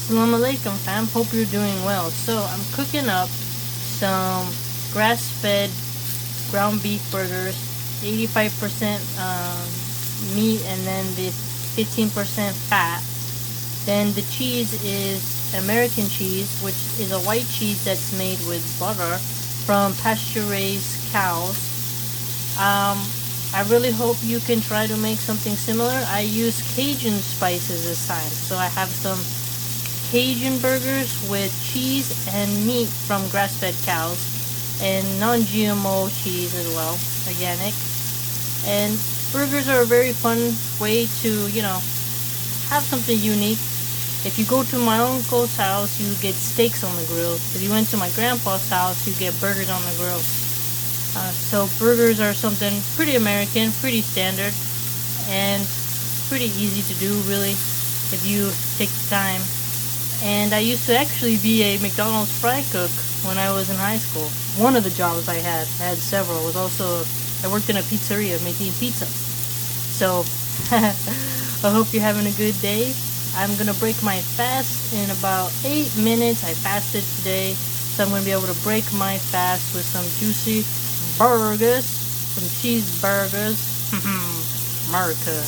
Assalamu alaikum fam, hope you're doing well. So I'm cooking up some grass-fed ground beef burgers, 85% meat and then the 15% fat. Then the cheese is American cheese, which is a white cheese that's made with butter from pasture-raised cows. I really hope you can try to make something similar. I use Cajun spices this time, so I have some Cajun burgers with cheese and meat from grass-fed cows and non-GMO cheese as well, organic. And burgers are a very fun way to, have something unique. If you go to my uncle's house, you get steaks on the grill. If you went to my grandpa's house, you get burgers on the grill. So burgers are something pretty American, pretty standard, and pretty easy to do really if you take the time. And I used to actually be a McDonald's fry cook when I was in high school. One of the jobs I had several, I worked in a pizzeria making pizza. So I hope you're having a good day. I'm gonna break my fast in about 8 minutes. I fasted today, so I'm gonna be able to break my fast with some juicy burgers, some cheeseburgers. America.